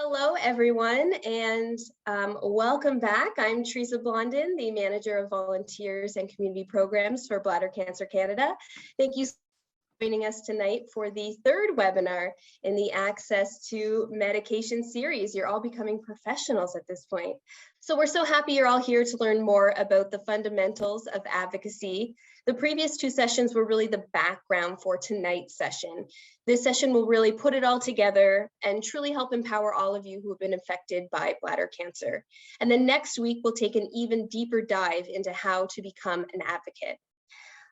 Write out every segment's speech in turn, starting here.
Hello, everyone, and welcome back. I'm Teresa Blondin, the Manager of Volunteers and Community Programs for Bladder Cancer Canada. Thank you for joining us tonight for the third webinar in the Access to Medication series. You're all becoming professionals at this point. So we're so happy you're all here to learn more about the fundamentals of advocacy. The previous two sessions were really the background for tonight's session. This session will really put it all together and truly help empower all of you who have been affected by bladder cancer. And then next week, we'll take an even deeper dive into how to become an advocate.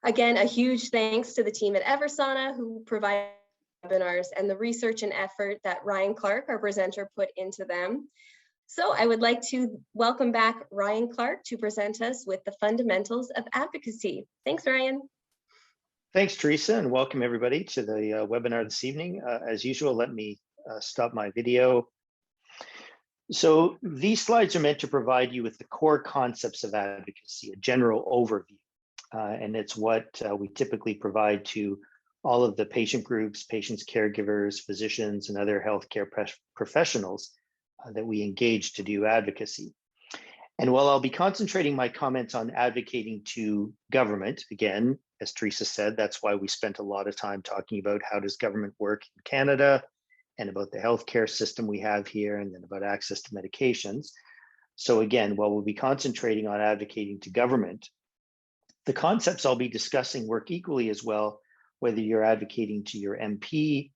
Again, a huge thanks to the team at Eversana who provide webinars and the research and effort that Ryan Clarke, our presenter, put into them. So I would like to welcome back Ryan Clarke to present us with the fundamentals of advocacy. Thanks, Ryan. Thanks, Teresa, and welcome everybody to the webinar this evening. As usual, let me stop my video. So these slides are meant to provide you with the core concepts of advocacy, a general overview, and it's what we typically provide to all of the patient groups, patients, caregivers, physicians, and other healthcare professionals that we engage to do advocacy. And while I'll be concentrating my comments on advocating to government, again, as Teresa said, that's why we spent a lot of time talking about how does government work in Canada and about the healthcare system we have here and then about access to medications. So again, while we'll be concentrating on advocating to government, the concepts I'll be discussing work equally as well, whether you're advocating to your MP,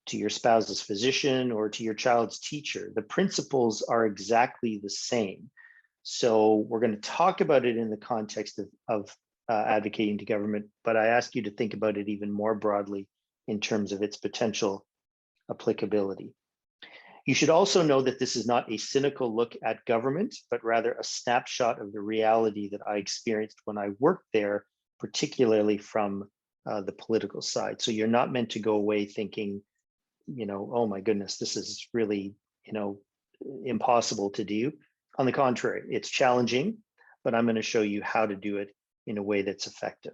to your spouse's physician, or to your child's teacher. The principles are exactly the same. So we're going to talk about it in the context of advocating to government, but I ask you to think about it even more broadly in terms of its potential applicability. You should also know that this is not a cynical look at government, but rather a snapshot of the reality that I experienced when I worked there, particularly from the political side. So you're not meant to go away thinking, oh my goodness, this is really, impossible to do. On the contrary, it's challenging, but I'm going to show you how to do it in a way that's effective.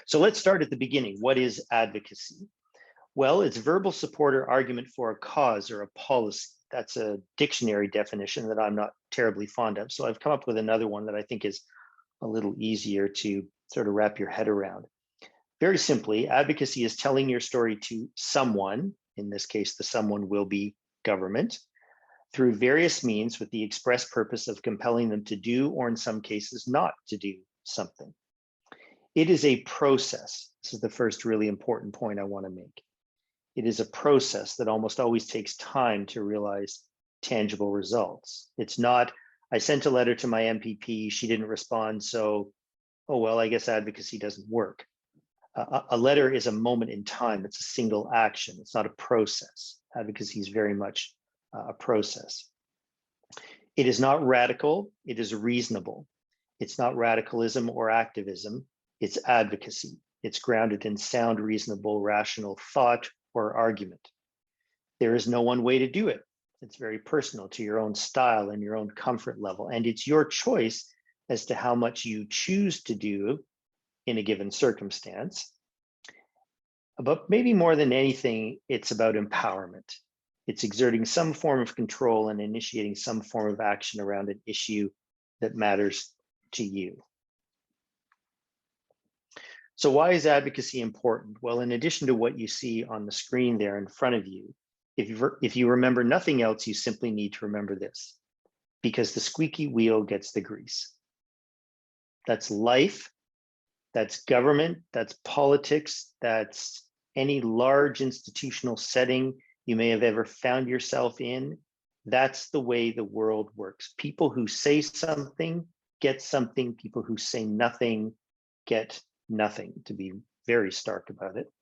So let's start at the beginning. What is advocacy? Well, it's verbal support or argument for a cause or a policy. That's a dictionary definition that I'm not terribly fond of. So I've come up with another one that I think is a little easier to sort of wrap your head around. Very simply, advocacy is telling your story to someone, in this case, the someone will be government, through various means with the express purpose of compelling them to do, or in some cases, not to do something. It is a process. This is the first really important point I want to make. It is a process that almost always takes time to realize tangible results. It's not, I sent a letter to my MPP, she didn't respond, so, oh, well, I guess advocacy doesn't work. A letter is a moment in time. It's a single action. It's not a process. Advocacy is very much a process. It is not radical. It is reasonable. It's not radicalism or activism. It's advocacy. It's grounded in sound, reasonable, rational thought or argument. There is no one way to do it. It's very personal to your own style and your own comfort level. And it's your choice as to how much you choose to do in a given circumstance. But maybe more than anything, it's about empowerment. It's exerting some form of control and initiating some form of action around an issue that matters to you. So why is important? Well, in addition to what you see on the screen there in front of you, if you remember nothing else, you simply need to remember this, because the squeaky wheel gets the grease. That's life. That's government, that's politics, that's any large institutional setting you may have ever found yourself in. That's the way the world works. People who say something get something. People who say nothing get nothing, to be very stark about it.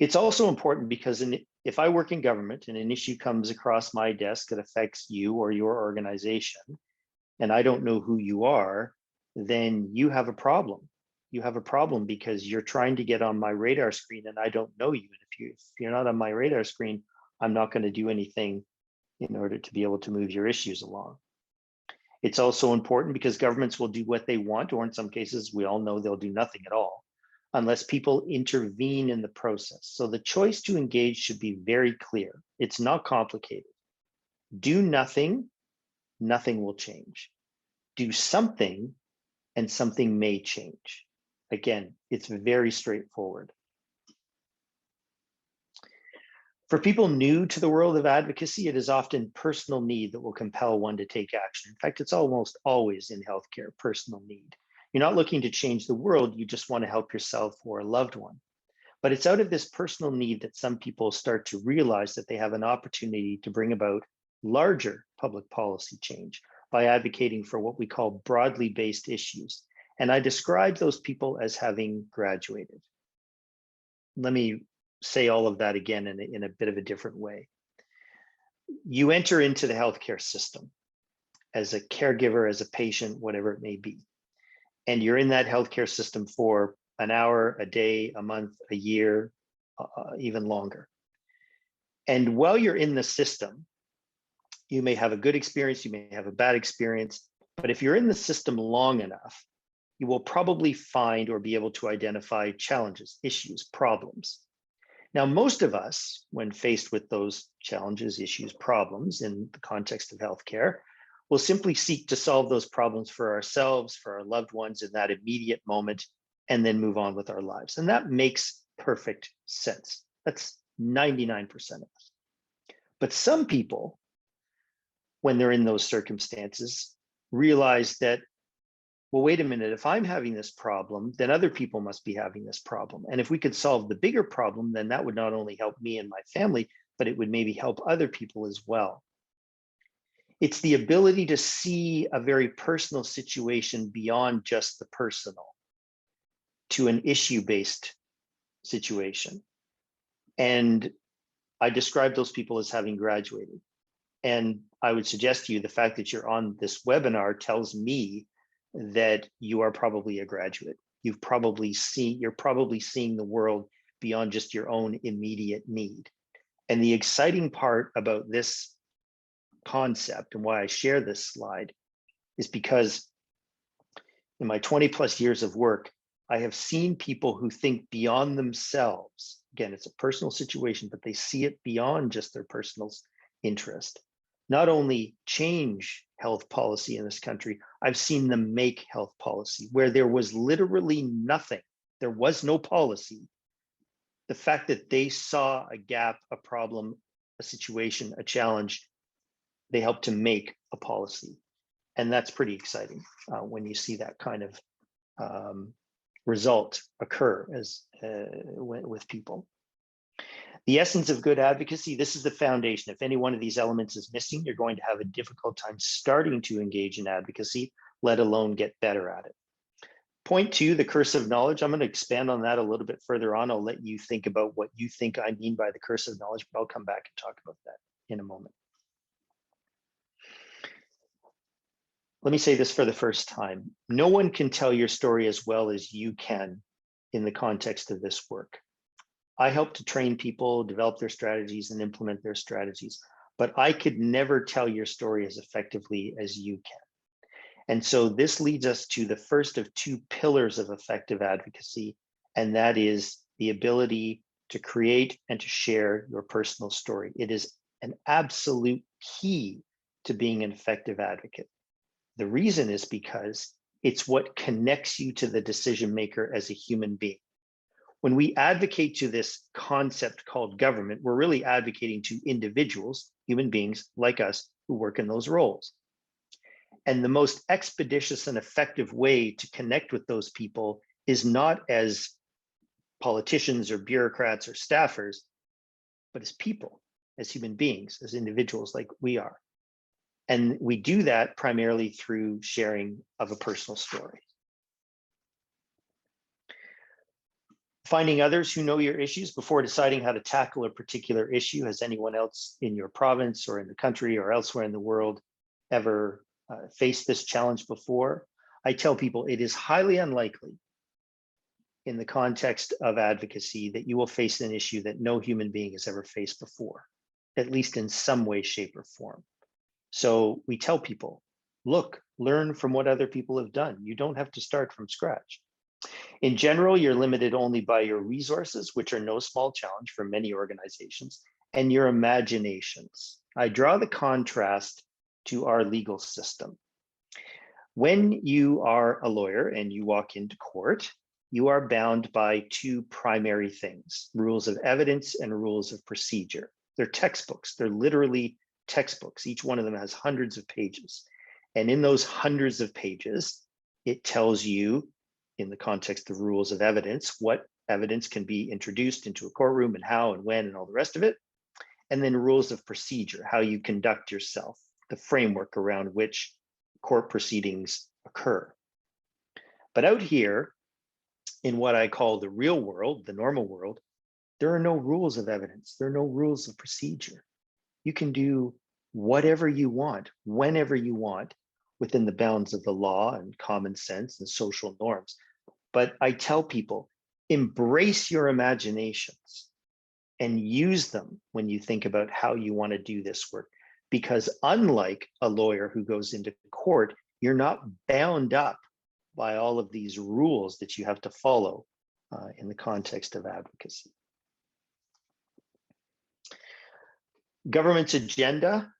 It's also important because if I work in government and an issue comes across my desk that affects you or your organization, and I don't know who you are, then you have a problem. You have a problem because you're trying to get on my radar screen and I don't know you. And if you're not on my radar screen, I'm not going to do anything in order to be able to move your issues along. It's also important because governments will do what they want, or in some cases, we all know they'll do nothing at all, unless people intervene in the process. So the choice to engage should be very clear. It's not complicated. Do nothing, nothing will change. Do something, and something may change. Again, it's very straightforward. For people new to the world of advocacy, it is often personal need that will compel one to take action. In fact, it's almost always in healthcare, personal need. You're not looking to change the world, you just want to help yourself or a loved one. But it's out of this personal need that some people start to realize that they have an opportunity to bring about larger public policy change by advocating for what we call broadly based issues. And I describe those people as having graduated. Let me say all of that again in a bit of a different way. You enter into the healthcare system as a caregiver, as a patient, whatever it may be. And you're in that healthcare system for an hour, a day, a month, a year, even longer. And while you're in the system, you may have a good experience, you may have a bad experience, but if you're in the system long enough, you will probably find or be able to identify challenges, issues, problems. Now, most of us, when faced with those challenges, issues, problems in the context of healthcare, will simply seek to solve those problems for ourselves, for our loved ones in that immediate moment, and then move on with our lives. And that makes perfect sense. That's 99% of us. But some people, when they're in those circumstances, realize that, well, wait a minute, if I'm having this problem, then other people must be having this problem. And if we could solve the bigger problem, then that would not only help me and my family, but it would maybe help other people as well. It's the ability to see a very personal situation beyond just the personal to an issue-based situation. And I describe those people as having graduated. And I would suggest to you the fact that you're on this webinar tells me that you are probably a graduate. You're probably seeing the world beyond just your own immediate need. And the exciting part about this concept and why I share this slide is because in my 20 plus years of work, I have seen people who think beyond themselves. Again, it's a personal situation, but they see it beyond just their personal interest. Not only change health policy in this country, I've seen them make health policy where there was literally nothing. There was no policy. The fact that they saw a gap, a problem, a situation, a challenge, they helped to make a policy. And that's pretty exciting when you see that kind of result occur with people. The essence of good advocacy, this is the foundation. If any one of these elements is missing, you're going to have a difficult time starting to engage in advocacy, let alone get better at it. Point two, the curse of knowledge. I'm going to expand on that a little bit further on. I'll let you think about what you think I mean by the curse of knowledge, but I'll come back and talk about that in a moment. Let me say this for the first time. No one can tell your story as well as you can in the context of this work. I help to train people, develop their strategies, and implement their strategies, but I could never tell your story as effectively as you can. And so this leads us to the first of two pillars of effective advocacy, and that is the ability to create and to share your personal story. It is an absolute key to being an effective advocate. The reason is because it's what connects you to the decision maker as a human being. When we advocate to this concept called government, we're really advocating to individuals, human beings like us, who work in those roles. And the most expeditious and effective way to connect with those people is not as politicians or bureaucrats or staffers, but as people, as human beings, as individuals like we are. And we do that primarily through sharing of a personal story. Finding others who know your issues before deciding how to tackle a particular issue. Has anyone else in your province or in the country or elsewhere in the world ever faced this challenge before? I tell people it is highly unlikely in the context of advocacy that you will face an issue that no human being has ever faced before, at least in some way, shape, or form. So we tell people, look, learn from what other people have done. You don't have to start from scratch. In general, you're limited only by your resources, which are no small challenge for many organizations, and your imaginations. I draw the contrast to our legal system. When you are a lawyer and you walk into court, you are bound by two primary things: rules of evidence and rules of procedure. They're textbooks. They're literally textbooks. Each one of them has hundreds of pages. And in those hundreds of pages, it tells you, in the context of rules of evidence, what evidence can be introduced into a courtroom and how and when and all the rest of it. And then rules of procedure, how you conduct yourself, the framework around which court proceedings occur. But out here, in what I call the real world, the normal world, there are no rules of evidence. There are no rules of procedure. You can do whatever you want, whenever you want, within the bounds of the law and common sense and social norms. But I tell people, embrace your imaginations and use them when you think about how you want to do this work. Because unlike a lawyer who goes into court, you're not bound up by all of these rules that you have to follow in the context of advocacy. Government's agenda.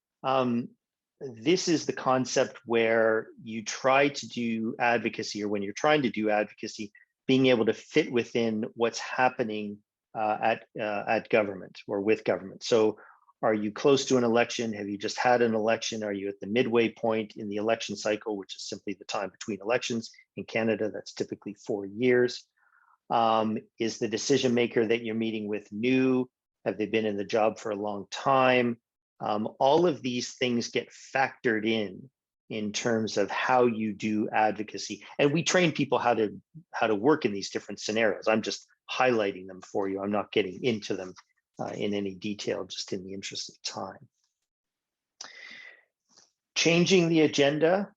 This is the concept where you try to do advocacy, or when you're trying to do advocacy, being able to fit within what's happening at government or with government. So are you close to an election? Have you just had an election? Are you at the midway point in the election cycle, which is simply the time between elections? In Canada, that's typically 4 years. Is the decision maker that you're meeting with new? Have they been in the job for a long time? All of these things get factored in terms of how you do advocacy. And we train people how to work in these different scenarios. I'm just highlighting them for you. I'm not getting into them in any detail, just in the interest of time. Changing the agenda,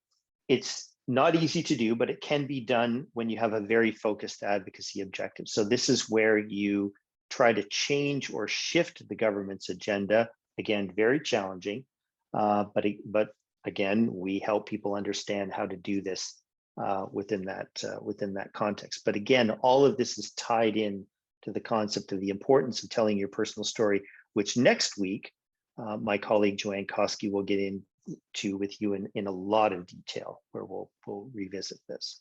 it's not easy to do, but it can be done when you have a very focused advocacy objective. So this is where you try to change or shift the government's agenda. Again, very challenging, but again, we help people understand how to do this within that context. But again, all of this is tied in to the concept of the importance of telling your personal story, which next week, my colleague Joanne Koski will get into with you in a lot of detail, where we'll revisit this.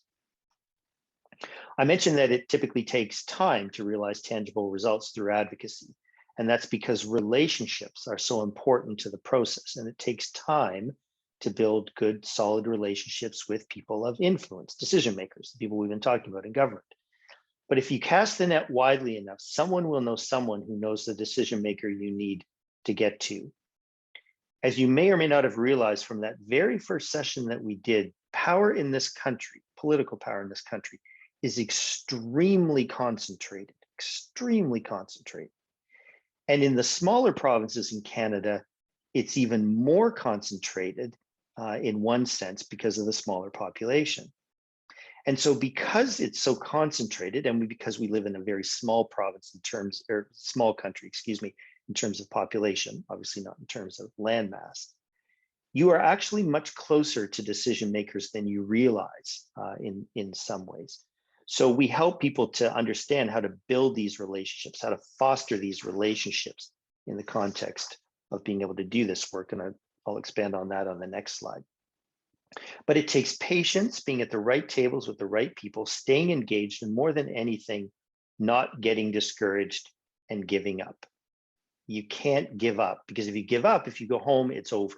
I mentioned that it typically takes time to realize tangible results through advocacy. And that's because relationships are so important to the process, and it takes time to build good, solid relationships with people of influence, decision makers, the people we've been talking about in government. But if you cast the net widely enough, someone will know someone who knows the decision maker you need to get to. As you may or may not have realized from that very first session that we did, power in this country, political power in this country, is extremely concentrated, extremely concentrated. And in the smaller provinces in Canada, it's even more concentrated in one sense because of the smaller population. And so because it's so concentrated, and because we live in a very small province in terms, or small country, excuse me, in terms of population, obviously not in terms of landmass, you are actually much closer to decision makers than you realize in some ways. So we help people to understand how to build these relationships, how to foster these relationships in the context of being able to do this work. And I'll expand on that on the next slide. But it takes patience, being at the right tables with the right people, staying engaged, and more than anything, not getting discouraged and giving up. You can't give up, because if you give up, if you go home, it's over.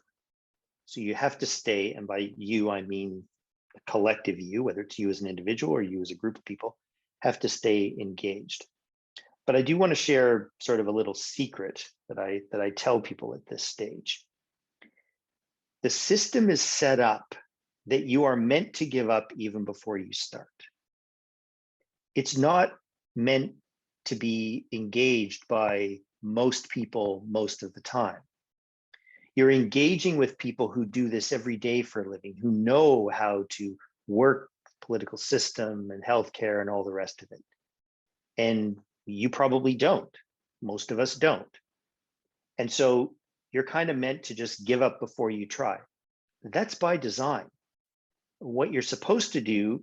So you have to stay, and by you, I mean a collective you, whether it's you as an individual or you as a group of people, have to stay engaged. But I do want to share sort of a little secret that I tell people at this stage. The system is set up that you are meant to give up even before you start. It's not meant to be engaged by most people most of the time. You're engaging with people who do this every day for a living, who know how to work the political system and healthcare and all the rest of it. And you probably don't. Most of us don't. And so you're kind of meant to just give up before you try. That's by design. What you're supposed to do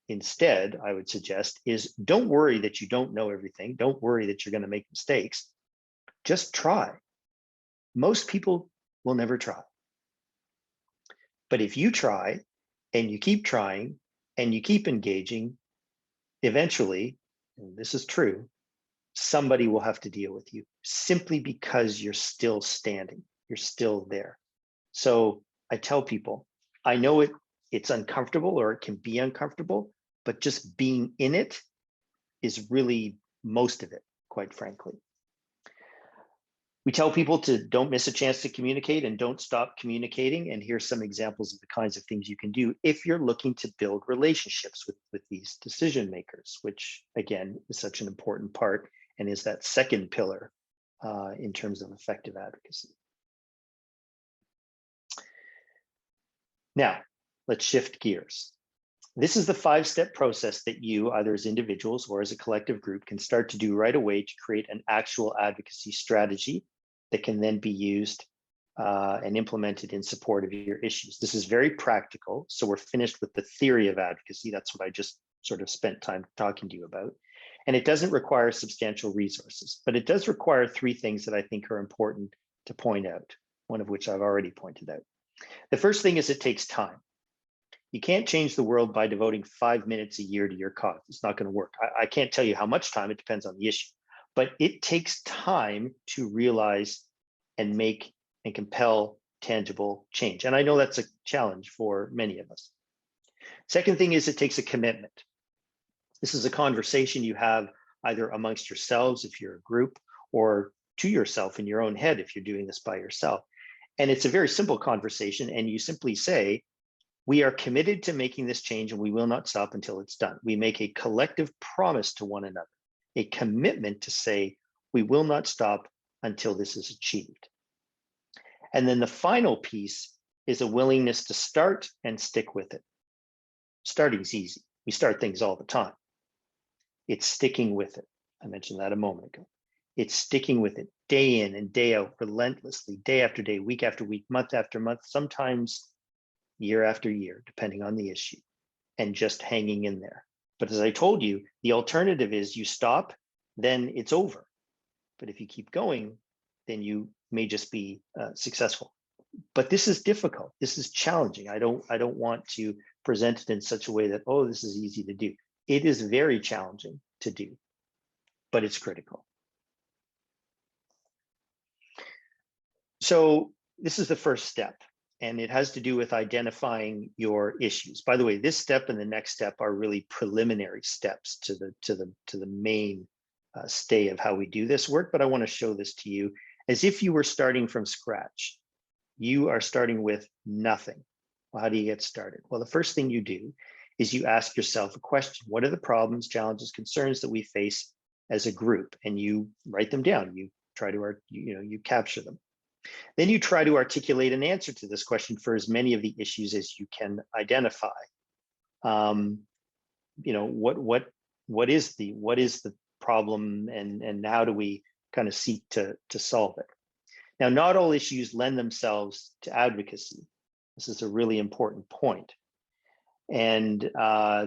instead, I would suggest, is don't worry that you don't know everything. Don't worry that you're going to make mistakes. Just try. Most people will never try. But if you try and you keep trying and you keep engaging, eventually, and this is true, somebody will have to deal with you simply because you're still standing, you're still there. So I tell people, I know it's uncomfortable or it can be uncomfortable, but just being in it is really most of it, quite frankly. We tell people to don't miss a chance to communicate and don't stop communicating. And here's some examples of the kinds of things you can do if you're looking to build relationships with these decision makers, which again is such an important part and is that second pillar in terms of effective advocacy. Now, let's shift gears. This is the 5-step process that you, either as individuals or as a collective group, can start to do right away to create an actual advocacy strategy that can then be used and implemented in support of your issues. This is very practical. So we're finished with the theory of advocacy. That's what I just sort of spent time talking to you about. And it doesn't require substantial resources, but it does require 3 things that I think are important to point out, one of which I've already pointed out. The first thing is it takes time. You can't change the world by devoting 5 minutes a year to your cause. It's not going to work. I can't tell you how much time, it depends on the issue, but it takes time to realize and make and compel tangible change. And I know that's a challenge for many of us. Second thing is it takes a commitment. This is a conversation you have either amongst yourselves if you're a group, or to yourself in your own head if you're doing this by yourself. And it's a very simple conversation, and you simply say, we are committed to making this change and we will not stop until it's done. We make a collective promise to one another, a commitment to say, we will not stop until this is achieved. And then the final piece is a willingness to start and stick with it. Starting is easy. We start things all the time. It's sticking with it. I mentioned that a moment ago. It's sticking with it day in and day out, relentlessly, day after day, week after week, month after month, sometimes year after year, depending on the issue, and just hanging in there. But as I told you, the alternative is you stop, then it's over. But if you keep going, then you may just be successful. But this is difficult. This is challenging. I don't want to present it in such a way that, oh, this is easy to do. It is very challenging to do, but it's critical. So this is the first step, and it has to do with identifying your issues. By the way, this step and the next step are really preliminary steps to the main stay of how we do this work. But I want to show this to you as if you were starting from scratch. You are starting with nothing. Well, how do you get started? Well, the first thing you do is you ask yourself a question. What are the problems, challenges, concerns that we face as a group? And you write them down. You try to, you capture them. Then you try to articulate an answer to this question for as many of the issues as you can identify. What is the problem, and how do we kind of seek to solve it? Now, not all issues lend themselves to advocacy. This is a really important point. And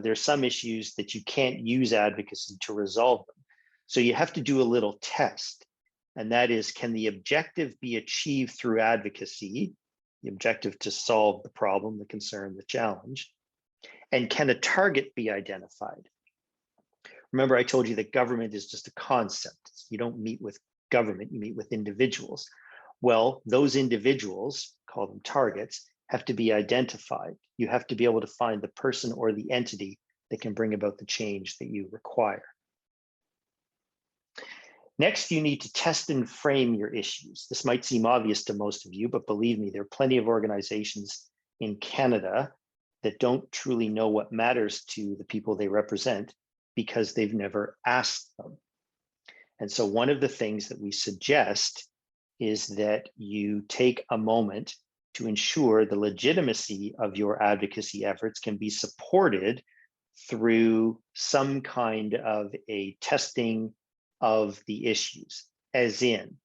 there's some issues that you can't use advocacy to resolve them. So you have to do a little test. And that is, can the objective be achieved through advocacy, the objective to solve the problem, the concern, the challenge? And can a target be identified? Remember, I told you that government is just a concept. You don't meet with government, you meet with individuals. Well, those individuals, call them targets, have to be identified. You have to be able to find the person or the entity that can bring about the change that you require. Next, you need to test and frame your issues. This might seem obvious to most of you, but believe me, there are plenty of organizations in Canada that don't truly know what matters to the people they represent because they've never asked them. And so one of the things that we suggest is that you take a moment to ensure the legitimacy of your advocacy efforts can be supported through some kind of a testing of the issues, as in,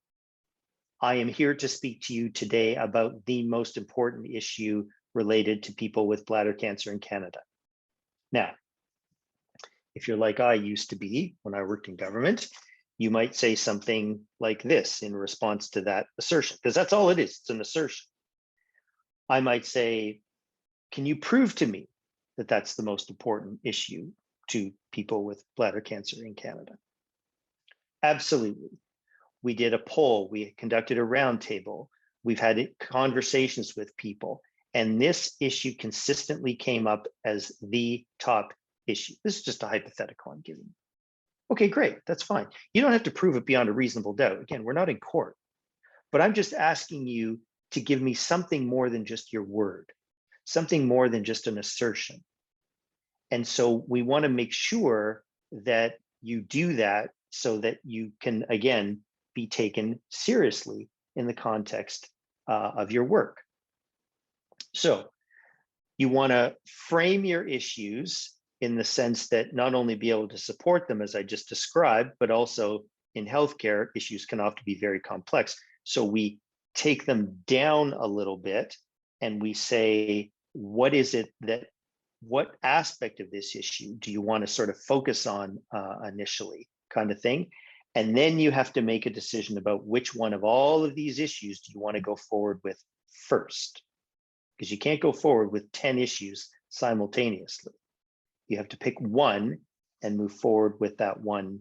I am here to speak to you today about the most important issue related to people with bladder cancer in Canada. Now, if you're like I used to be when I worked in government, you might say something like this in response to that assertion, because that's all it is, it's an assertion. I might say, can you prove to me that that's the most important issue to people with bladder cancer in Canada? Absolutely. We did a poll, we conducted a roundtable, we've had conversations with people, and this issue consistently came up as the top issue. This is just a hypothetical I'm giving you. Okay, great, that's fine. You don't have to prove it beyond a reasonable doubt. Again, we're not in court, but I'm just asking you to give me something more than just your word, something more than just an assertion. And so we want to make sure that you do that so that you can, again, be taken seriously in the context of your work. So you want to frame your issues in the sense that not only be able to support them as I just described, but also in healthcare, issues can often be very complex. So we take them down a little bit and we say, what aspect of this issue do you want to sort of focus on initially, kind of thing? And then you have to make a decision about which one of all of these issues do you want to go forward with first, because you can't go forward with 10 issues simultaneously. You have to pick one and move forward with that one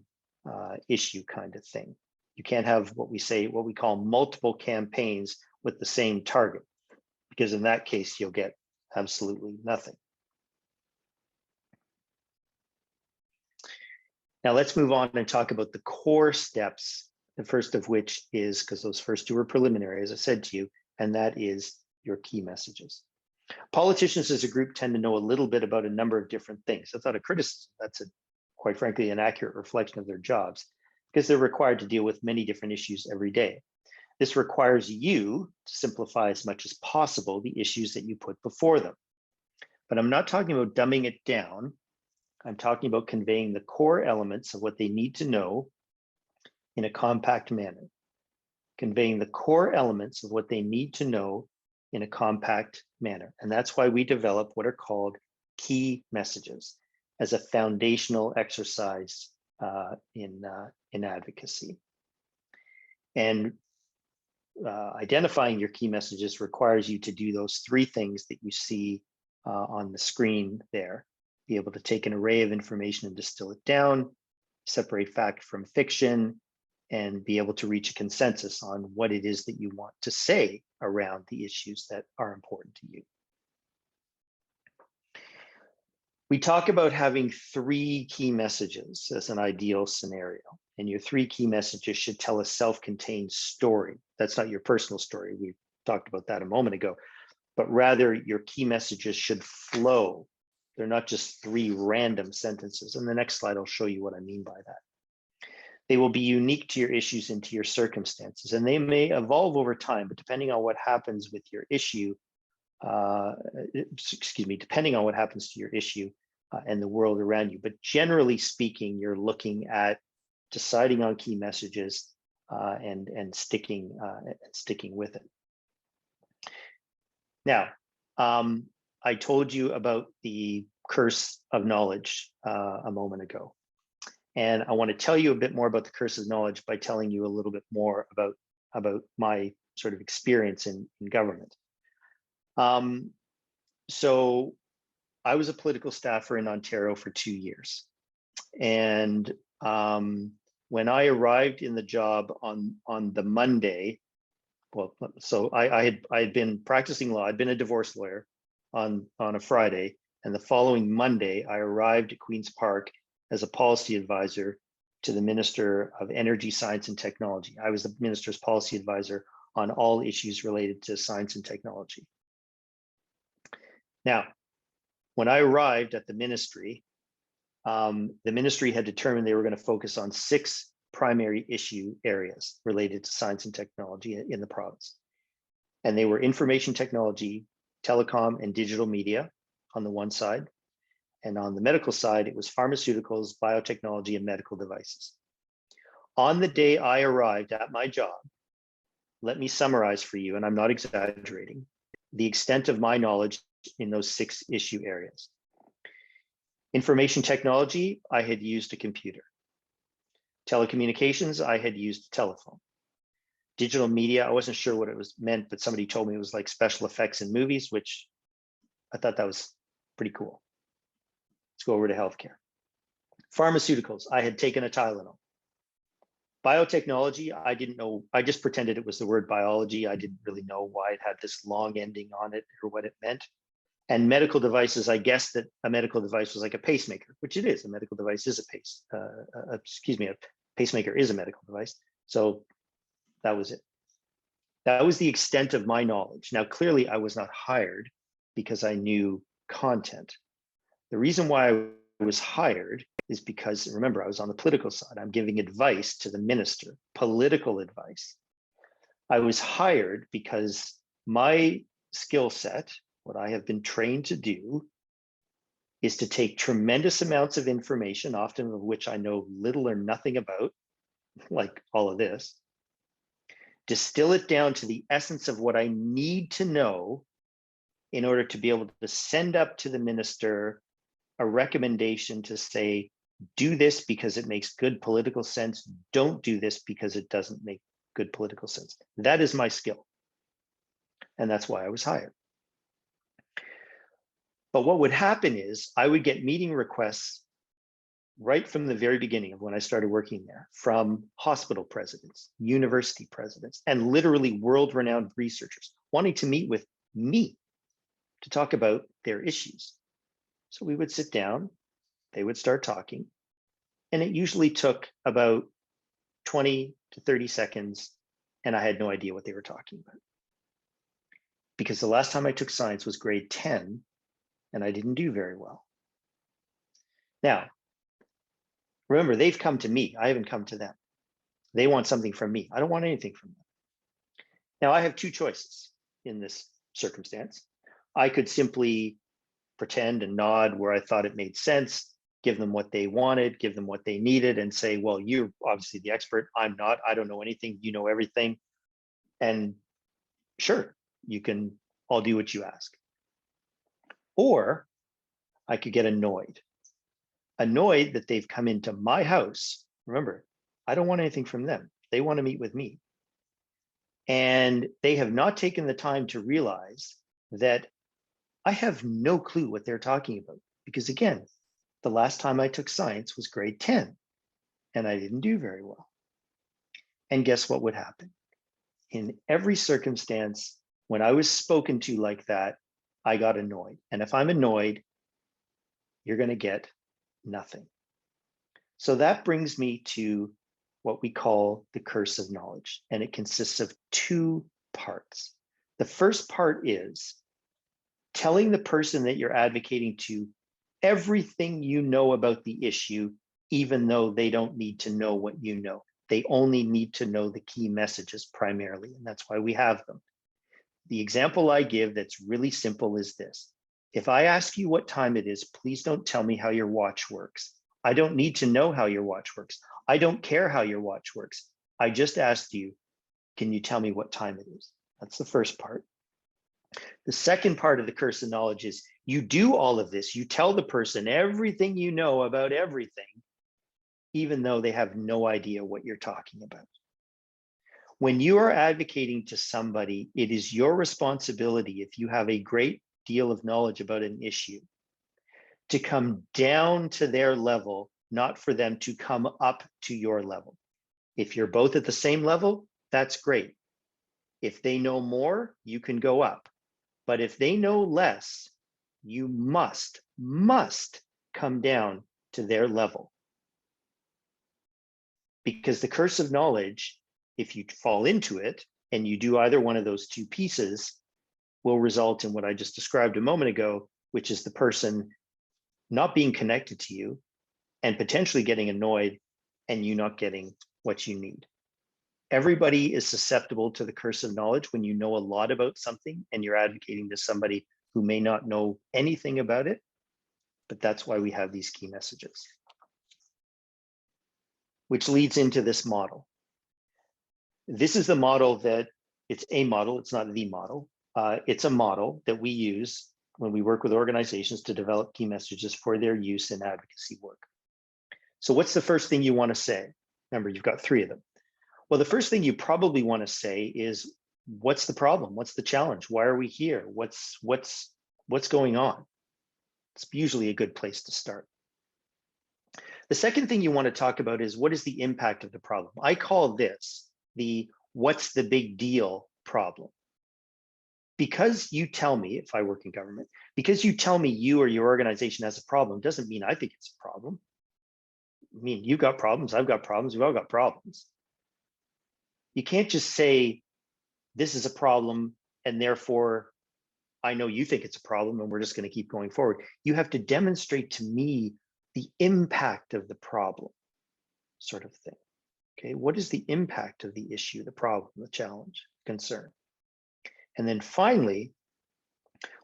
issue, kind of thing. You can't have what we call multiple campaigns with the same target, because in that case, you'll get absolutely nothing. Now let's move on and talk about the core steps, the first of which is, because those first two are preliminary, as I said to you, and that is your key messages. Politicians as a group tend to know a little bit about a number of different things. That's not a criticism, that's quite frankly an accurate reflection of their jobs, because they're required to deal with many different issues every day. This requires you to simplify as much as possible the issues that you put before them. But I'm not talking about dumbing it down. I'm talking about conveying the core elements of what they need to know in a compact manner. Conveying the core elements of what they need to know in a compact manner. And that's why we develop what are called key messages as a foundational exercise in advocacy. And identifying your key messages requires you to do those three things that you see on the screen there. Be able to take an array of information and distill it down, separate fact from fiction, and be able to reach a consensus on what it is that you want to say around the issues that are important to you. We talk about having three key messages as an ideal scenario, and your three key messages should tell a self-contained story. That's not your personal story. We talked about that a moment ago, but rather your key messages should flow. They're not just three random sentences. And the next slide, I'll show you what I mean by that. They will be unique to your issues and to your circumstances, and they may evolve over time, but depending on what happens with your issue, depending on what happens to your issue and the world around you. But generally speaking, you're looking at deciding on key messages and sticking with it. Now, I told you about the curse of knowledge a moment ago. And I want to tell you a bit more about the curse of knowledge by telling you a little bit more about my sort of experience in government. So I was a political staffer in Ontario for 2 years. And when I arrived in the job on the Monday, well, so I had been practicing law. I'd been a divorce lawyer on a Friday, and the following Monday, I arrived at Queen's Park as a policy advisor to the Minister of Energy, Science and Technology. I was the minister's policy advisor on all issues related to science and technology. Now, when I arrived at the ministry had determined they were going to focus on 6 primary issue areas related to science and technology in the province. And they were information technology, telecom, and digital media on the one side. And on the medical side, it was pharmaceuticals, biotechnology, and medical devices. On the day I arrived at my job, let me summarize for you, and I'm not exaggerating, the extent of my knowledge in those 6 issue areas. Information technology, I had used a computer. Telecommunications, I had used telephone. Digital media, I wasn't sure what it was meant, but somebody told me it was like special effects in movies, which I thought that was pretty cool. Let's go over to healthcare. Pharmaceuticals, I had taken a Tylenol. Biotechnology, I didn't know, I just pretended it was the word biology. I didn't really know why it had this long ending on it or what it meant. And medical devices, I guessed that a medical device was like a pacemaker, which it is. A medical device is a pacemaker is a medical device. So that was it. That was the extent of my knowledge. Now, clearly I was not hired because I knew content. The reason why I was hired is because, remember, I was on the political side. I'm giving advice to the minister, political advice. I was hired because my skill set, what I have been trained to do, is to take tremendous amounts of information, often of which I know little or nothing about, like all of this, distill it down to the essence of what I need to know in order to be able to send up to the minister a recommendation to say, do this because it makes good political sense. Don't do this because it doesn't make good political sense. That is my skill. And that's why I was hired. But what would happen is I would get meeting requests right from the very beginning of when I started working there, from hospital presidents, university presidents, and literally world-renowned researchers wanting to meet with me to talk about their issues. So we would sit down, they would start talking, and it usually took about 20 to 30 seconds, and I had no idea what they were talking about. Because the last time I took science was grade 10, and I didn't do very well. Now, remember, they've come to me. I haven't come to them. They want something from me. I don't want anything from them. Now, I have two choices in this circumstance. I could simply pretend and nod where I thought it made sense, give them what they wanted, give them what they needed, and say, well, you're obviously the expert. I'm not. I don't know anything. You know everything. And sure, you can all do what you ask. Or I could get annoyed that they've come into my house. Remember, I don't want anything from them. They want to meet with me. And they have not taken the time to realize that I have no clue what they're talking about. Because again, the last time I took science was grade 10, and I didn't do very well. And guess what would happen? In every circumstance, when I was spoken to like that, I got annoyed. And if I'm annoyed, you're going to get nothing. So that brings me to what we call the curse of knowledge, and it consists of two parts. The first part is telling the person that you're advocating to everything you know about the issue, even though they don't need to know what you know. They only need to know the key messages primarily, and that's why we have them. The example I give that's really simple is this. If I ask you what time it is, please don't tell me how your watch works. I don't need to know how your watch works. I don't care how your watch works. I just asked you, can you tell me what time it is? That's the first part. The second part of the curse of knowledge is you do all of this. You tell the person everything you know about everything, even though they have no idea what you're talking about. When you are advocating to somebody, it is your responsibility, if you have a great deal of knowledge about an issue, to come down to their level, not for them to come up to your level. If you're both at the same level, that's great. If they know more, you can go up. But if they know less, you must come down to their level. Because the curse of knowledge, if you fall into it and you do either one of those two pieces, will result in what I just described a moment ago, which is the person not being connected to you and potentially getting annoyed and you not getting what you need. Everybody is susceptible to the curse of knowledge when you know a lot about something and you're advocating to somebody who may not know anything about it, but that's why we have these key messages. Which leads into this model. This is the model that, it's a model, it's not the model. It's a model that we use when we work with organizations to develop key messages for their use in advocacy work. So what's the first thing you want to say? Remember, you've got 3 of them. Well, the first thing you probably want to say is, what's the problem? What's the challenge? Why are we here? What's going on? It's usually a good place to start. The second thing you want to talk about is, what is the impact of the problem? I call this the what's the big deal problem. Because you tell me, if I work in government, because you tell me you or your organization has a problem, doesn't mean I think it's a problem. I mean, you've got problems, I've got problems, we've all got problems. You can't just say, this is a problem, and therefore I know you think it's a problem, and we're just going to keep going forward. You have to demonstrate to me the impact of the problem, sort of thing. Okay, what is the impact of the issue, the problem, the challenge, concern? And then finally,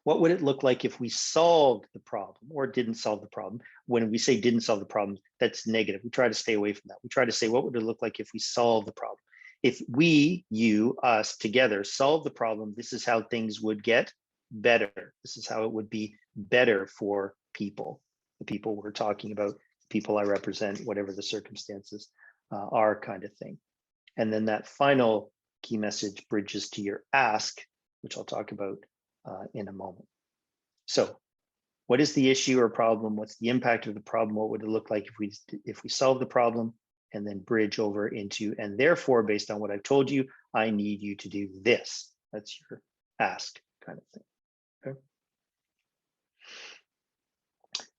what would it look like if we solved the problem or didn't solve the problem? When we say didn't solve the problem, that's negative. We try to stay away from that. We try to say, what would it look like if we solve the problem? If we, you, us, together solve the problem, this is how things would get better. This is how it would be better for people, the people we're talking about, people I represent, whatever the circumstances are, kind of thing. And then that final key message bridges to your ask, which I'll talk about in a moment. So what is the issue or problem? What's the impact of the problem? What would it look like if we solve the problem? And then bridge over into, and therefore, based on what I've told you, I need you to do this. That's your ask, kind of thing. Okay.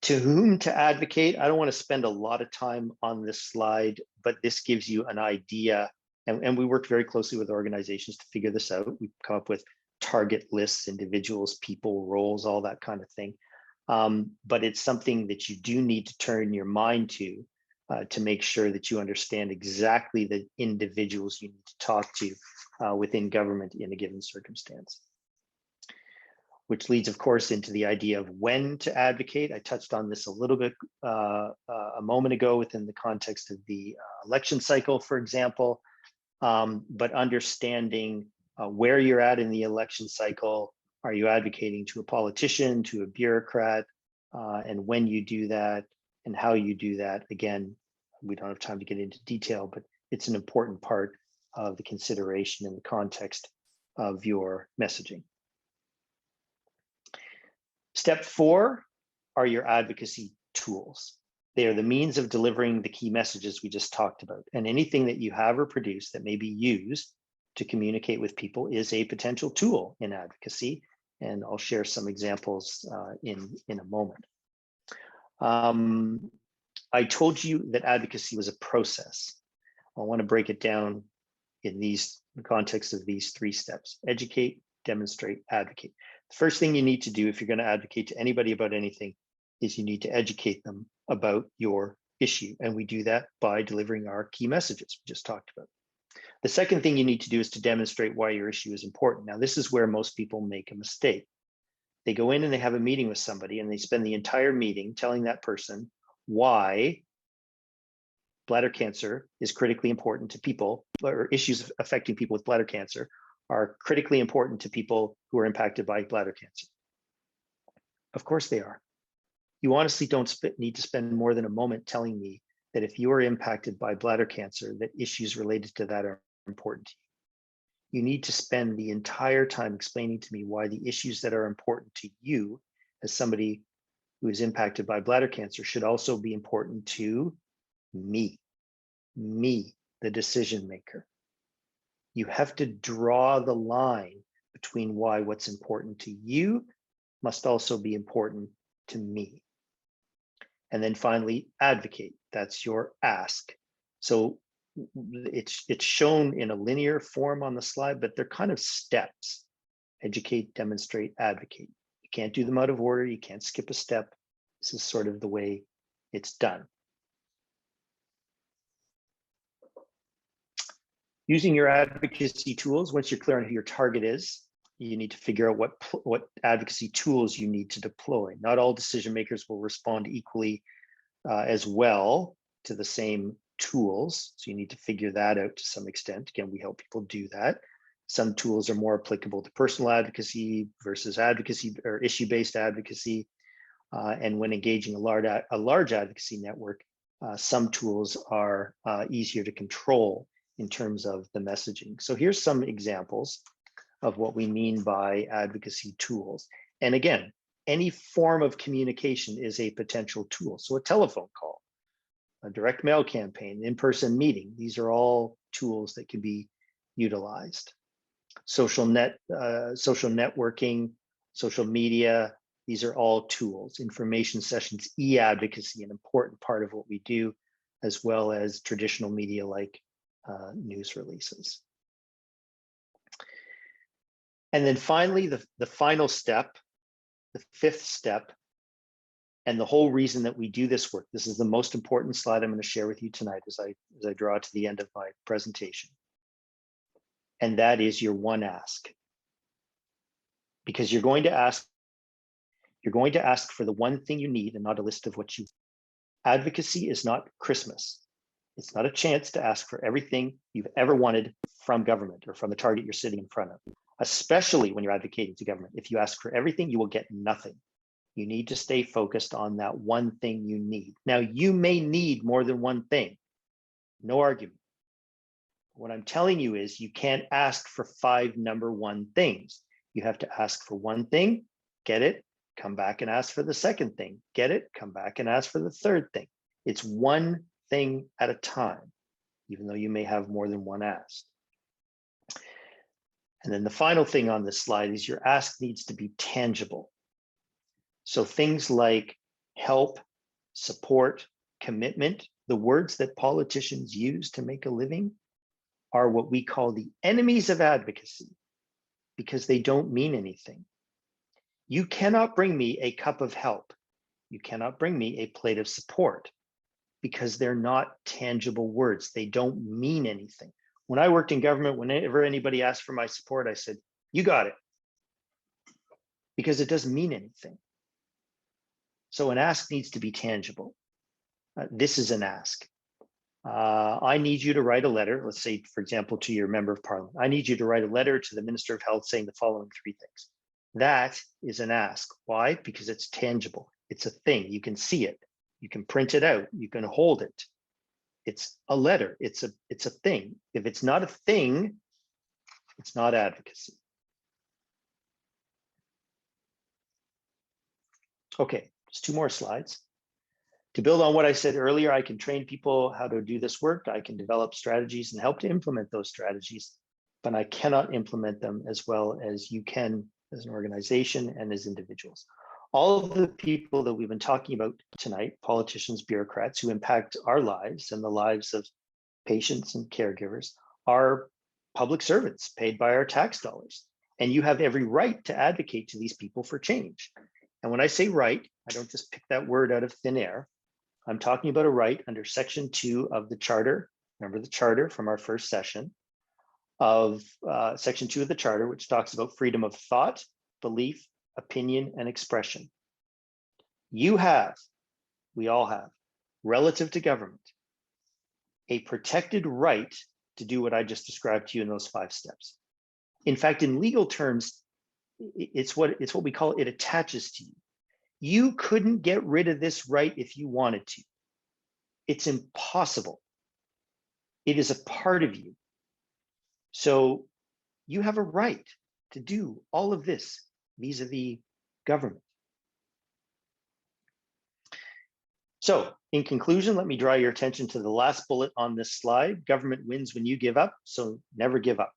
To whom to advocate? I don't want to spend a lot of time on this slide, but this gives you an idea. And we worked very closely with organizations to figure this out. We've come up with target lists, individuals, people, roles, all that kind of thing. But it's something that you do need to turn your mind to make sure that you understand exactly the individuals you need to talk to within government in a given circumstance. Which leads, of course, into the idea of when to advocate. I touched on this a little bit a moment ago within the context of the election cycle, for example. But understanding where you're at in the election cycle. Are you advocating to a politician, to a bureaucrat, and when you do that and how you do that? Again, we don't have time to get into detail, but it's an important part of the consideration in the context of your messaging. Step 4 are your advocacy tools. They are the means of delivering the key messages we just talked about. And anything that you have or produce that may be used to communicate with people is a potential tool in advocacy. And I'll share some examples in a moment. I told you that advocacy was a process. I want to break it down in the context of these 3 steps: educate, demonstrate, advocate. The first thing you need to do if you're going to advocate to anybody about anything is you need to educate them about your issue. And we do that by delivering our key messages we just talked about. The second thing you need to do is to demonstrate why your issue is important. Now, this is where most people make a mistake. They go in and they have a meeting with somebody and they spend the entire meeting telling that person why bladder cancer is critically important to people, or issues affecting people with bladder cancer are critically important to people who are impacted by bladder cancer. Of course they are. You honestly don't need to spend more than a moment telling me that if you are impacted by bladder cancer, that issues related to that are important to you. You need to spend the entire time explaining to me why the issues that are important to you as somebody who is impacted by bladder cancer should also be important to me, the decision maker. You have to draw the line between why what's important to you must also be important to me. And then finally, advocate. That's your ask. So it's shown in a linear form on the slide, but they're kind of steps: educate, demonstrate, advocate. You can't do them out of order. You can't skip a step. This is sort of the way it's done. Using your advocacy tools, once you're clear on who your target is, you need to figure out what advocacy tools you need to deploy. Not all decision makers will respond equally as well to the same tools. So you need to figure that out to some extent. Again, we help people do that. Some tools are more applicable to personal advocacy versus advocacy or issue-based advocacy. And when engaging a large advocacy network, some tools are easier to control in terms of the messaging. So here's some examples of what we mean by advocacy tools. And again, any form of communication is a potential tool. So a telephone call, a direct mail campaign, in-person meeting, these are all tools that can be utilized. Social networking, social media, these are all tools. Information sessions, e-advocacy, an important part of what we do, as well as traditional media like news releases. And then finally, the final step, the fifth step, and the whole reason that we do this work, this is the most important slide I'm going to share with you tonight as I draw to the end of my presentation. And that is your one ask. Because you're going to ask for the one thing you need and not a list of what you. Advocacy is not Christmas. It's not a chance to ask for everything you've ever wanted from government or from the target you're sitting in front of, especially when you're advocating to government. If you ask for everything, you will get nothing. You need to stay focused on that one thing you need. Now, you may need more than one thing, no argument. What I'm telling you is you can't ask for 5 number one things. You have to ask for one thing, get it, come back and ask for the second thing, get it, come back and ask for the third thing. It's one thing at a time, even though you may have more than one ask. And then the final thing on this slide is your ask needs to be tangible. So things like help, support, commitment, the words that politicians use to make a living are what we call the enemies of advocacy because they don't mean anything. You cannot bring me a cup of help. You cannot bring me a plate of support because they're not tangible words. They don't mean anything. When I worked in government, whenever anybody asked for my support, I said, you got it, because it doesn't mean anything. So an ask needs to be tangible. This is an ask. I need you to write a letter, let's say, for example, to your member of parliament. I need you to write a letter to the Minister of Health saying the following 3 things. That is an ask. Why? Because it's tangible. It's a thing. You can see it. You can print it out. You can hold it. It's a letter. It's a thing. If it's not a thing, it's not advocacy. Okay, just 2 more slides. To build on what I said earlier, I can train people how to do this work. I can develop strategies and help to implement those strategies, but I cannot implement them as well as you can as an organization and as individuals. All of the people that we've been talking about tonight, politicians, bureaucrats who impact our lives and the lives of patients and caregivers, are public servants paid by our tax dollars. And you have every right to advocate to these people for change. And when I say right, I don't just pick that word out of thin air. I'm talking about a right under Section 2 of the Charter. Remember the Charter from our first session of Section 2 of the Charter, which talks about freedom of thought, belief, opinion, and expression. You have, we all have, relative to government, a protected right to do what I just described to you in those 5 steps. In fact, in legal terms, it's what we call it attaches to you. You couldn't get rid of this right if you wanted to. It's impossible. It is a part of you. So you have a right to do all of this vis-a-vis government. So in conclusion, let me draw your attention to the last bullet on this slide. Government wins when you give up, so never give up.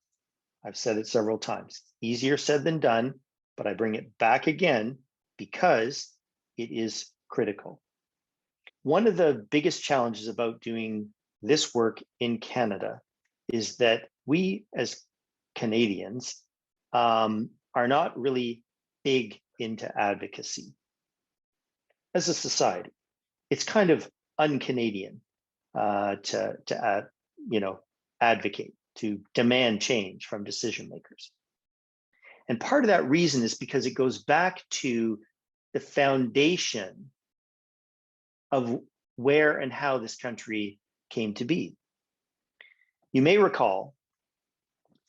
I've said it several times. Easier said than done, but I bring it back again because it is critical. One of the biggest challenges about doing this work in Canada is that we as Canadians are not really big into advocacy as a society. It's kind of un-Canadian to advocate, to demand change from decision makers. And part of that reason is because it goes back to the foundation of where and how this country came to be. You may recall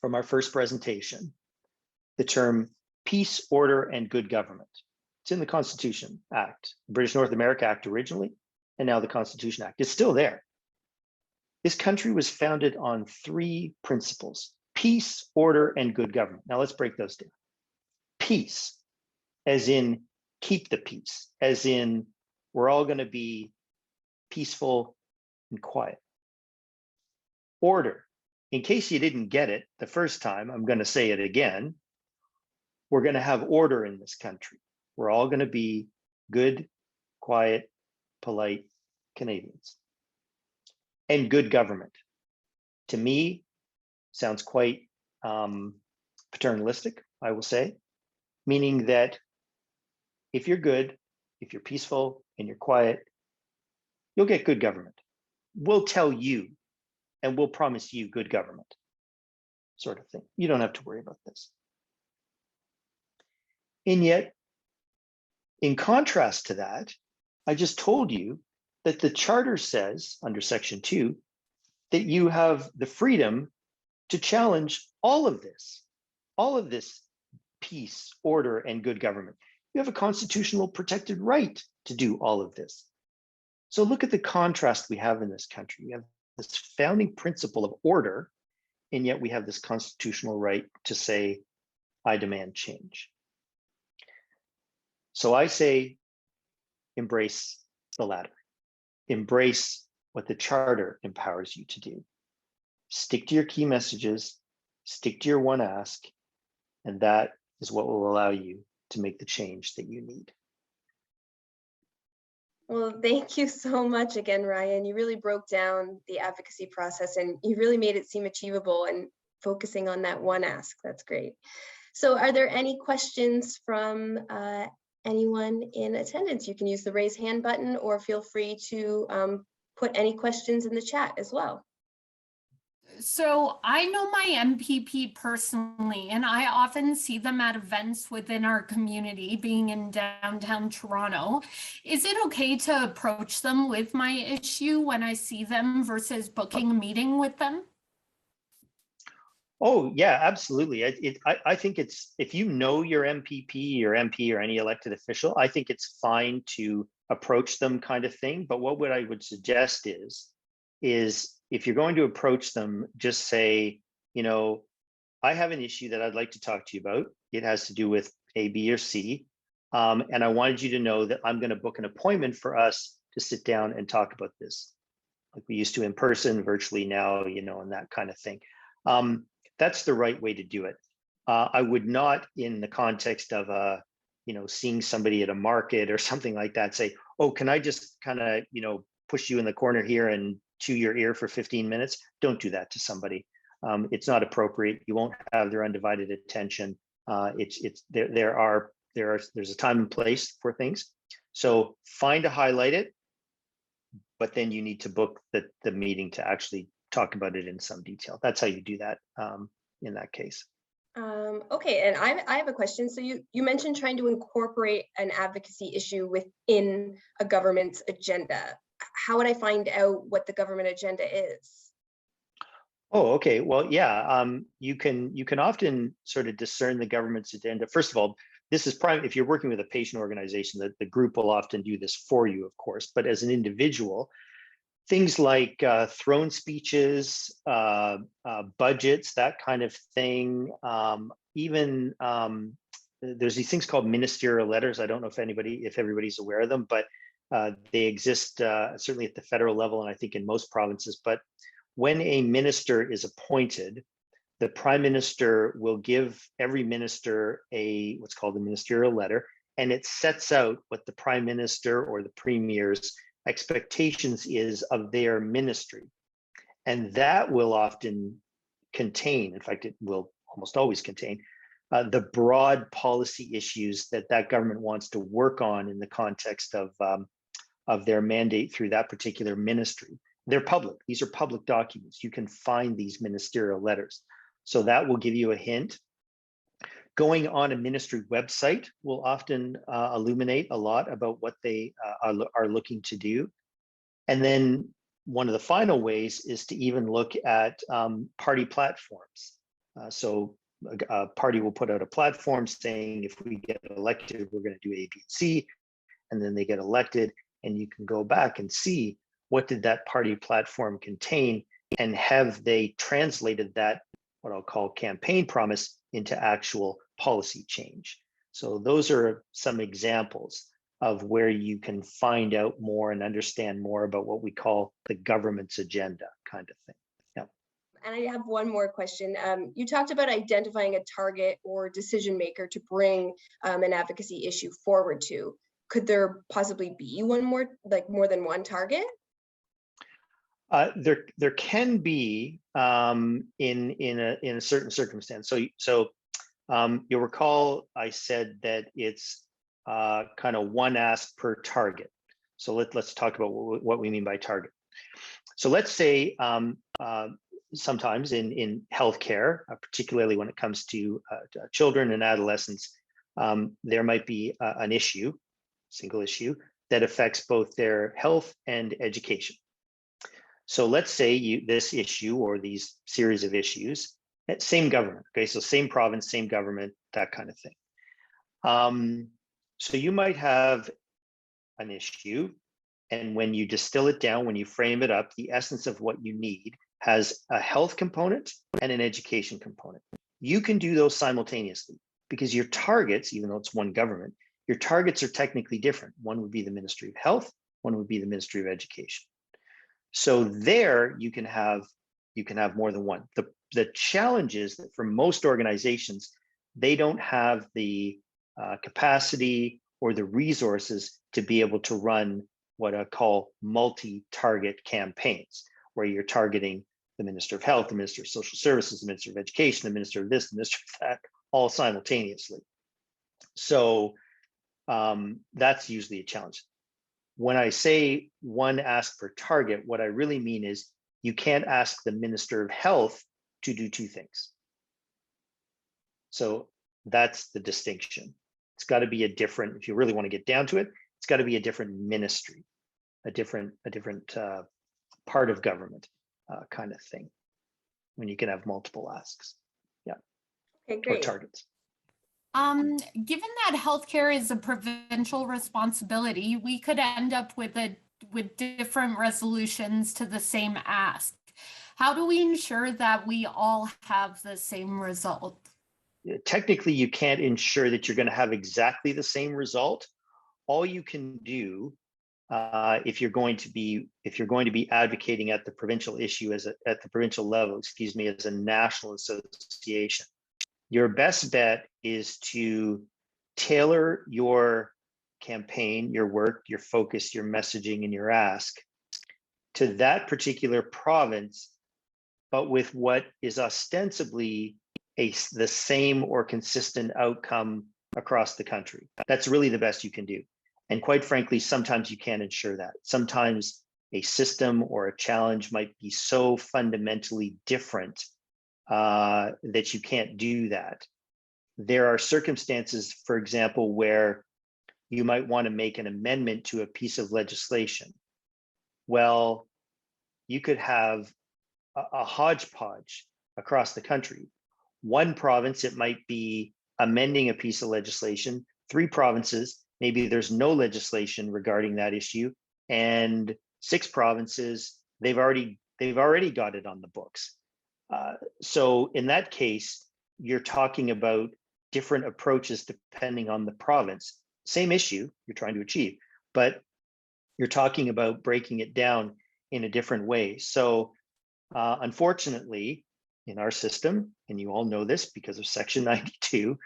from our first presentation the term peace, order, and good government. It's in the Constitution Act, the British North America Act originally, and now the Constitution Act. It's still there. This country was founded on 3 principles: peace, order, and good government. Now let's break those down. Peace, as in keep the peace, as in we're all going to be peaceful and quiet. Order, in case you didn't get it the first time, I'm going to say it again. We're going to have order in this country. We're all going to be good, quiet, polite Canadians. And good government, to me, sounds quite paternalistic, I will say, meaning that if you're good, if you're peaceful and you're quiet, you'll get good government. We'll tell you and we'll promise you good government, sort of thing. You don't have to worry about this. And yet, in contrast to that, I just told you that the Charter says, under Section 2, that you have the freedom to challenge all of this peace, order, and good government. You have a constitutional protected right to do all of this. So look at the contrast we have in this country. We have this founding principle of order, and yet we have this constitutional right to say, I demand change. So I say, embrace the latter. Embrace what the Charter empowers you to do. Stick to your key messages, stick to your one ask, and that is what will allow you to make the change that you need. Well, thank you so much again, Ryan. You really broke down the advocacy process and you really made it seem achievable and focusing on that one ask. That's great. So are there any questions from anyone in attendance? You can use the raise hand button or feel free to put any questions in the chat as well. So I know my MPP personally, and I often see them at events within our community, being in downtown Toronto. Is it okay to approach them with my issue when I see them versus booking a meeting with them? Oh, yeah, absolutely. I think it's, if you know your MPP or MP or any elected official, I think it's fine to approach them, kind of thing. But what I would suggest is if you're going to approach them, just say, you know, I have an issue that I'd like to talk to you about. It has to do with A, B, or C. And I wanted you to know that I'm going to book an appointment for us to sit down and talk about this, like we used to in person, virtually now, you know, and that kind of thing. That's the right way to do it. I would not, in the context of you know, seeing somebody at a market or something like that, say, oh, can I just kind of, you know, push you in the corner here and chew your ear for 15 minutes? Don't do that to somebody. It's not appropriate. You won't have their undivided attention. There's a time and place for things. So find to highlight it, but then you need to book the meeting to actually talk about it in some detail. That's how you do that in that case. Okay, and I have a question. So you mentioned trying to incorporate an advocacy issue within a government's agenda. How would I find out what the government agenda is? Oh, okay. Well, yeah, you can often sort of discern the government's agenda. First of all, this is prime. If you're working with a patient organization, the group will often do this for you, of course. But as an individual, things like throne speeches, budgets, that kind of thing. Even there's these things called ministerial letters. I don't know if everybody's aware of them, but they exist certainly at the federal level, and I think in most provinces. But when a minister is appointed, the prime minister will give every minister what's called a ministerial letter, and it sets out what the prime minister or the premier's expectations is of their ministry. And that will often contain, in fact, it will almost always contain, the broad policy issues that government wants to work on in the context of their mandate through that particular ministry. They're public. These are public documents. You can find these ministerial letters. So that will give you a hint. Going on a ministry website will often illuminate a lot about what they are looking to do. And then one of the final ways is to even look at party platforms. So a party will put out a platform saying, if we get elected, we're going to do A, B, and C, and then they get elected. and you can go back and see what did that party platform contain, and have they translated that, what I'll call campaign promise, into actual policy change. So those are some examples of where you can find out more and understand more about what we call the government's agenda kind of thing. Yeah. And I have one more question. You talked about identifying a target or decision maker to bring an advocacy issue forward to. Could there possibly be one more, like more than one target? There can be in a certain circumstance. So you'll recall I said that it's kind of one ask per target. So let's talk about what we mean by target. So let's say sometimes in healthcare, particularly when it comes to children and adolescents, there might be an issue, single issue, that affects both their health and education. So let's say this issue or these series of issues, same government, okay? So same province, same government, that kind of thing. So you might have an issue, and when you distill it down, when you frame it up, the essence of what you need has a health component and an education component. You can do those simultaneously because your targets, even though it's one government, your targets are technically different. One would be the Ministry of Health, one would be the Ministry of Education. So there you can have more than one. The challenge is that for most organizations, they don't have the capacity or the resources to be able to run what I call multi-target campaigns, where you're targeting the Minister of Health, the Minister of Social Services, the Minister of Education, the Minister of this, the Minister of that, all simultaneously. So that's usually a challenge. When I say one ask per target, what I really mean is you can't ask the Minister of Health to do two things. So that's the distinction. It's got to be a different, if you really want to get down to it, it's got to be a different ministry, a different part of government kind of thing, when you can have multiple asks. Yeah. Okay, great. Or targets. Given that healthcare is a provincial responsibility, we could end up with different resolutions to the same ask. How do we ensure that we all have the same result? Technically, you can't ensure that you're going to have exactly the same result. All you can do, if you're going to be advocating at the provincial issue at the provincial level, as a national association, your best bet is to tailor your campaign, your work, your focus, your messaging, and your ask to that particular province, but with what is ostensibly the same or consistent outcome across the country. That's really the best you can do. And quite frankly, sometimes you can't ensure that. Sometimes a system or a challenge might be so fundamentally different that you can't do that. There are circumstances, for example, where you might want to make an amendment to a piece of legislation. Well, you could have a hodgepodge across the country. One province, it might be amending a piece of legislation. 3 provinces, maybe there's no legislation regarding that issue, and 6 provinces, they've already got it on the books. So in that case, you're talking about different approaches depending on the province. Same issue you're trying to achieve, but you're talking about breaking it down in a different way. So unfortunately, in our system, and you all know this because of Section 92,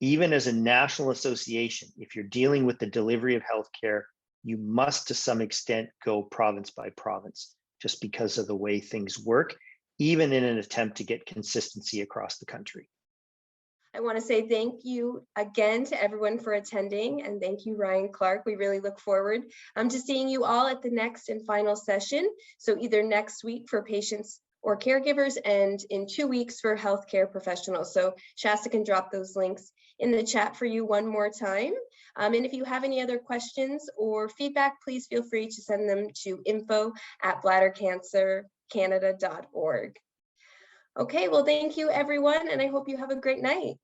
even as a national association, if you're dealing with the delivery of healthcare, you must to some extent go province by province, just because of the way things work, even in an attempt to get consistency across the country. I want to say thank you again to everyone for attending, and thank you, Ryan Clarke. We really look forward to seeing you all at the next and final session. So either next week for patients or caregivers, and in 2 weeks for healthcare professionals. So Shasta can drop those links in the chat for you one more time. And if you have any other questions or feedback, please feel free to send them to info@bladdercancercanada.org. Okay, well, thank you everyone, and I hope you have a great night.